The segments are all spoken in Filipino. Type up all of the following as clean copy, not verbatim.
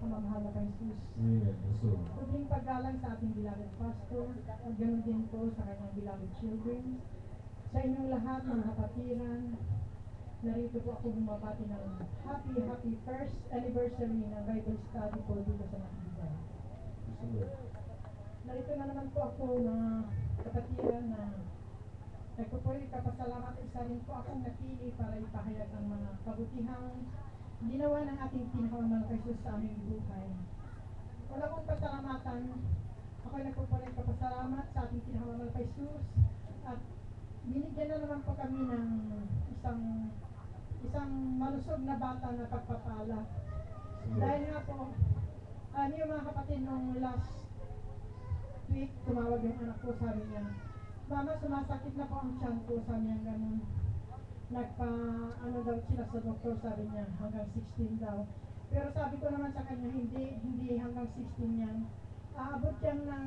pinakamamahal na kay Jesus. Amen. Kubling paggalang sa ating beloved pastor, at ganoon din po sa kanyang beloved children. Sa inyong lahat, mga kapatiran, narito po ako bumabati ng happy first anniversary ng Bible study po dito sa Nakibay. Narito na naman po ako, mga kapatiran, na nagpupuli-kapasalamat. Isa rin po akong napili para ipahayag ang mga kabutihang ginawa ng ating pinakamamahal kay Jesus sa aming buhay. Wala kong pasalamatan. Ako ay nagpupuli-kapasalamat sa ating pinakamamahal kay Jesus, at binigyan na naman po kami ng isang malusog na bata na pagpapala. Dahil nga po, yung mga kapatid, nung last week, tumawag yung anak ko, sabi niya, "Mama, sumasakit na po ang tiyan ko," sabi niya ganun. Ano daw sila sa doktor, sabi niya, hanggang 16 daw. Pero sabi ko naman sa kanya, hindi hanggang 16 yan. Aabot yan ng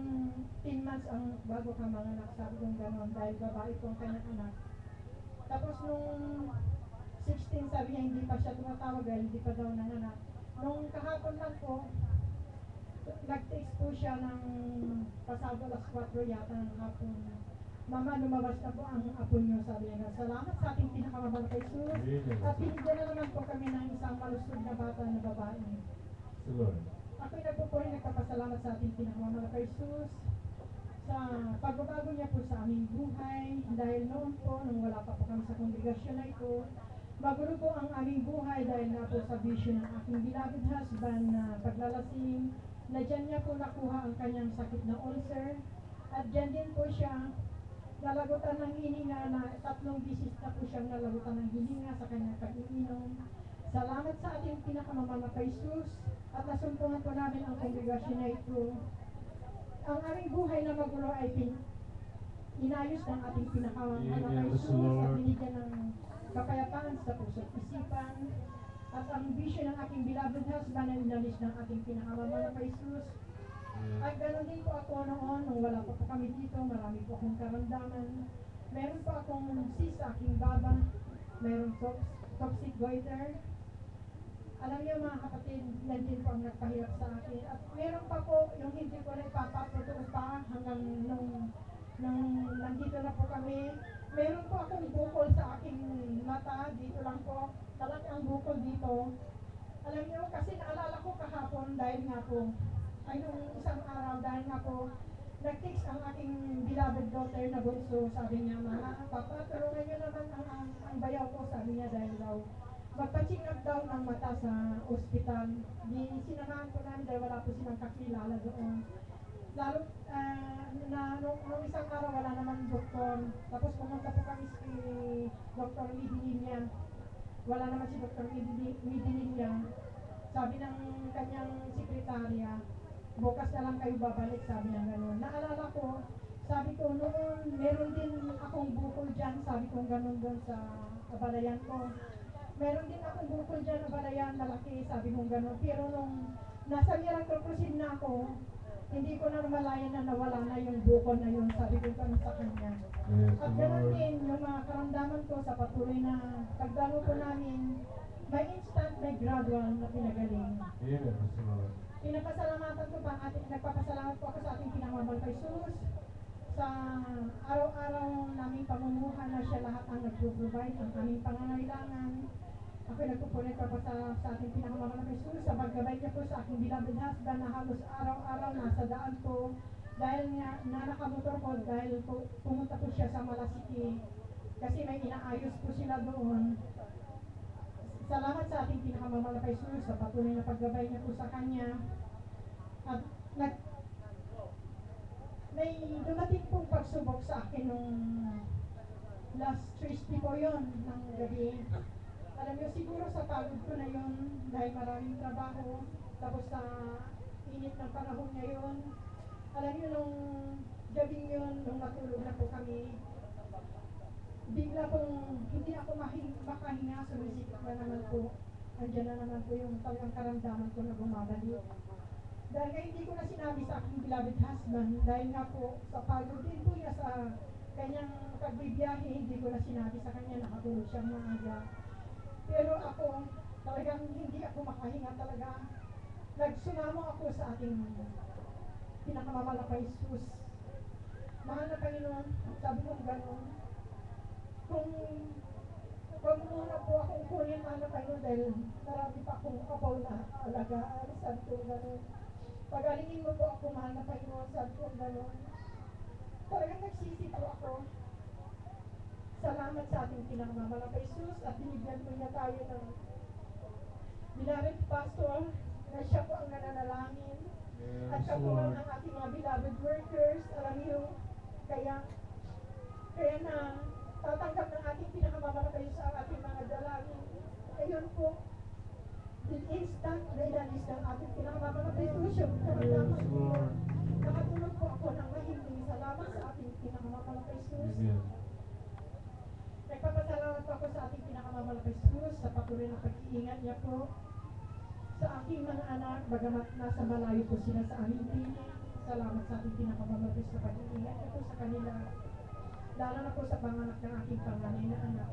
10 months ang bago ka manganak, sabi ko ganun, dahil babae ko ang kanyang anak. Tapos nung 16, sabi niya, hindi pa siya tumatawag dahil hindi pa daw nanganak. Nung kahapon lang po, nag-text po siya ng pasado alas 4 yata ng hapon. "Mama, lumabas na po ang apo niyo," sabi niya. Salamat sa ating pinakamamahal kay Jesus. At binigyan na naman po kami ng isang malusog na bata na babae. Ako'y nagpupuri, nagpapasalamat sa ating pinakamamahal kay Jesus sa pagbabago niya po sa aming buhay. Dahil noon po, nung wala pa po kami sa kongregasyon na ito, magulo po ang aming buhay dahil nga po sa bisyo ng aking beloved husband na paglalasing, na dyan niya po nakuha ang kanyang sakit na ulcer, at dyan din po siya nalagutan ng hininga, na 3 bisis na po siyang nalagutan ng hininga sa kanyang pag-iinom. Salamat sa ating pinakamamahal kay Jesus, at nasumpungan po namin ang kongregasyon na ito. Ang aming buhay na magulo ay inayos ng ating pinakamamahal kay Jesus, at binigyan ng kapayapaan sa puso't isipan. At ang bisyo ng aking beloved husband ay inalis ng ating pinakamamahal kay Jesus. At ganoon din po ako noon, nung wala pa po kami dito, marami po akong karamdaman. Meron po akong cyst sa aking baba, meron toxic goiter. Alam niyo mga kapatid, yan din po ang nagpahirap sa akin. At meron pa po yung hindi ko na ipapatutuo pa hanggang nung nandito na po kami. Meron po akong bukol sa aking mata, dito lang po, talagang bukol dito. Alam niyo, kasi naalala ko kahapon, dahil nga po, ay nung isang araw, dahil nga po, nag-text ang aking beloved daughter na bunso, sabi niya, "Mama, Papa, tulungan niyo naman ang bayaw ko," sabi niya, dahil daw, magpa-check up daw ng mata sa ospital. Di sinamahan ko namin dahil wala po silang kakilala doon. Lalo, nung isang araw wala naman doktor. Tapos pumunta po kami si Dr. Midilinia. Wala naman si Dr. Midilinia. Sabi ng kanyang sekretarya, "Bukas na lang kayo babalik," sabi niya gano'n. Naalala ko, sabi ko noon, meron din akong bukol dyan, sabi ko gano'n doon sa abalayan ko. Meron din akong bukol dyan, abalayan, malaki, sabi ko gano'n. Pero nung nasa Miracle Crusade na ako, hindi ko na namalayan na nawala na yung bukol na yun, sabi ko gano'n sa kanya. At gano'n din yung mga karamdaman ko sa patuloy na pagdalo ko namin, may instant, may gradual na pinagaling. Pinapasalamatan ko pa nagpapasalamat po ako sa ating pinakamamahal kay Jesus sa araw-araw naming pamumuhay, na siya lahat ang nagpo-provide ang aming pangangailangan. Ako nagpupunit pa sa ating pinakamamahal kay Jesus sa paggabay niya po sa aking beloved husband na halos araw-araw nasa daan po, dahil nga nakamotor po, dahil po, pumunta po siya sa Malasiki kasi may inaayos po sila doon. Salamat sa ating pinakamamahal kay Jesus sa patuloy na paggabay niya po sa kanya. At may dumating pong pagsubok sa akin nung last Tuesday po yun ng gabi. Alam niyo, siguro sa pagod ko na yun dahil maraming trabaho, tapos sa init ng panahon ngayon. Alam niyo, nung gabing yun, nung matulog na po kami, bigla pong hindi ako makahinga, sumisikip na naman po. Andiyan na naman po yung talagang karamdaman ko na bumabalik. Dahil nga hindi ko na sinabi sa aking beloved husband, dahil nga po sa pagod din po niya sa kanyang pagbibiyahe, hindi ko na sinabi sa kanya, nakatulog siyang maaga. Pero ako, talagang hindi ako makahinga talaga. nagsumamo ako sa ating pinakamamahal na Jesus. Mahal na Panginoon, sabi ko gano'n, kung wag muna po akong kunin, mahal na Panginoon, dahil marami pa akong apaw na alagaan, sabi ko gano'n. Pagalingin mo po ako, mahal na Panginoon, sabi ko gano'n. Talagang nagsisi po ako. Salamat sa ating pinakamamahal na Jesus at binigyan mo niya tayo ng beloved pastor na siya po ang nananalangin. At Yes, siya po Lord. ang ating mga beloved workers. Alam niyo, kaya na tatanggap ng ating pinakamamahal na Jesus ang ating mga dalangin. Ayun po, instant na inalis ng ating pinakamamahal na Jesus. Yung Yes, karamdaman ko, Lord. nakatulog po ako ng mahimbing. Salamat sa ating pinakamamahal na Jesus. Amen. Nagpapasalamat po ako sa ating pinakamamahal na Jesus sa patuloy na pag-iingat niya po sa aking mga anak, bagamat nasa malayo po sila sa aming piling. Salamat sa ating pinakamamahal na Jesus sa pag-iingat niya po sa kanila. Lalo na po sa panganak ng aking panganay na anak.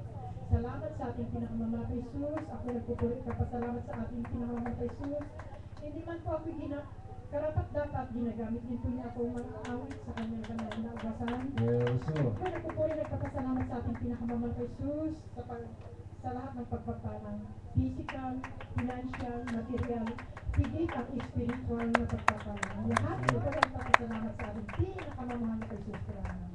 Salamat sa ating pinakamamahal na Jesus. Ako nagpupuri kapasalamat sa ating pinakamamahal na Jesus. Hindi man po ako karapat-dapat ginagamit din po niya ako mga awit sa kanyang kanal na ugasan. Yes, Lord. Ako nagpupuri nagpapasalamat sa ating pinakamamahal na Jesus sa lahat ng pagpapalang physical, financial, material, higit ang spiritual na pagpapalang. Lahat ito nagpapasalamat sa ating pinakamamahal na Jesus. Salamat.